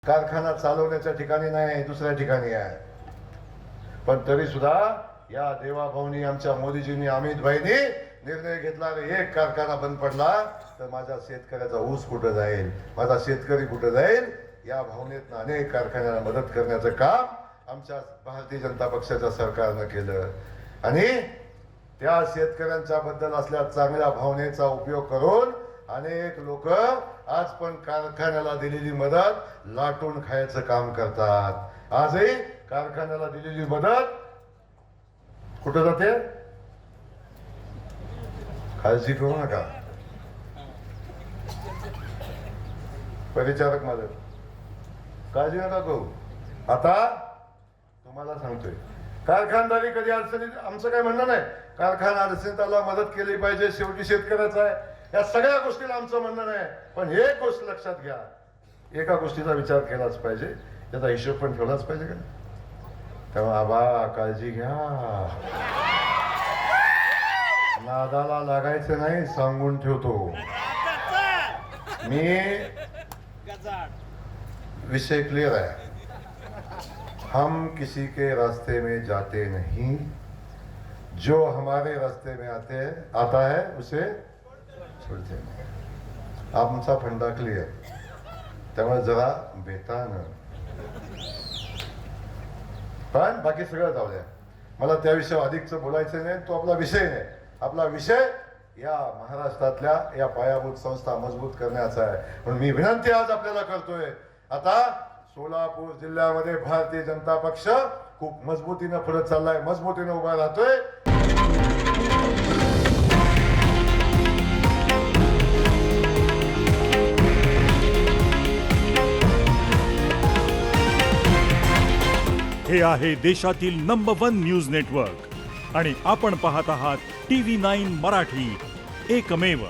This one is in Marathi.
कारखाना चालवण्याच्या ठिकाणी नाही, दुसऱ्या ठिकाणी आहे. पण तरी सुद्धा या देवाभाऊनी आमच्या मोदीजींनी अमित भाईनी निर्णय घेतला, एक कारखाना बंद पडला तर माझ्या शेतकऱ्याचा ऊस कुठं जाईल, माझा शेतकरी कुठं जाईल. या भावनेतनं अनेक कारखान्यांना मदत करण्याचं काम आमच्या भारतीय जनता पक्षाच्या सरकारनं केलं. आणि त्या शेतकऱ्यांच्या बद्दल असल्या चांगल्या भावनेचा उपयोग करून अनेक लोक आज पण कारखान्याला दिलेली मदत लाटून खायचं काम करतात. आजही कारखान्याला दिलेली मदत कुठं जाते, काळजी करू नका. परिचारक माझं काळजी नका करू. आता तुम्हाला सांगतोय, कारखानदारी कधी अडचणीत आमचं काय म्हणणं नाही, कारखाना अडचणीत आला मदत केली पाहिजे, शेवटी शेतकऱ्याचा आहे, या सगळ्या गोष्टीला आमचं म्हणणं नाही. पण एक गोष्ट लक्षात घ्या, एका गोष्टीचा विचार केलाच पाहिजे, त्याचा हिशोब पण ठेवलाच पाहिजे का. तेव्हा आबा काळजी घ्या, नादाला लागायचं नाही, सांगून ठेवतो मी. विषय क्लियर है, हम किसी के रास्ते में जाते नहीं, जो हमारे रास्ते में आता है उसे छोड़ते नहीं. आमचा फंडा क्लियर, त्यामुळे जरा बेतान. पण बाकी सगळं जाऊ द्या, मला त्या विषयावर अधिकच बोलायचं नाही, तो आपला विषय नाही. आपला विषय या महाराष्ट्रातल्या या पायाभूत संस्था मजबूत करण्याचा आहे. पण मी विनंती आज आपल्याला करतोय, आता सोलापूर जिल्ह्यामध्ये भारतीय जनता पक्ष खूप मजबूतीनं पुढे चाललाय, मजबूतीनं उभा राहतोय. हे आहे देशातील नंबर 1 न्यूज नेटवर्क आणि आपण पाहत आहात TV9 मराठी, एकमेव.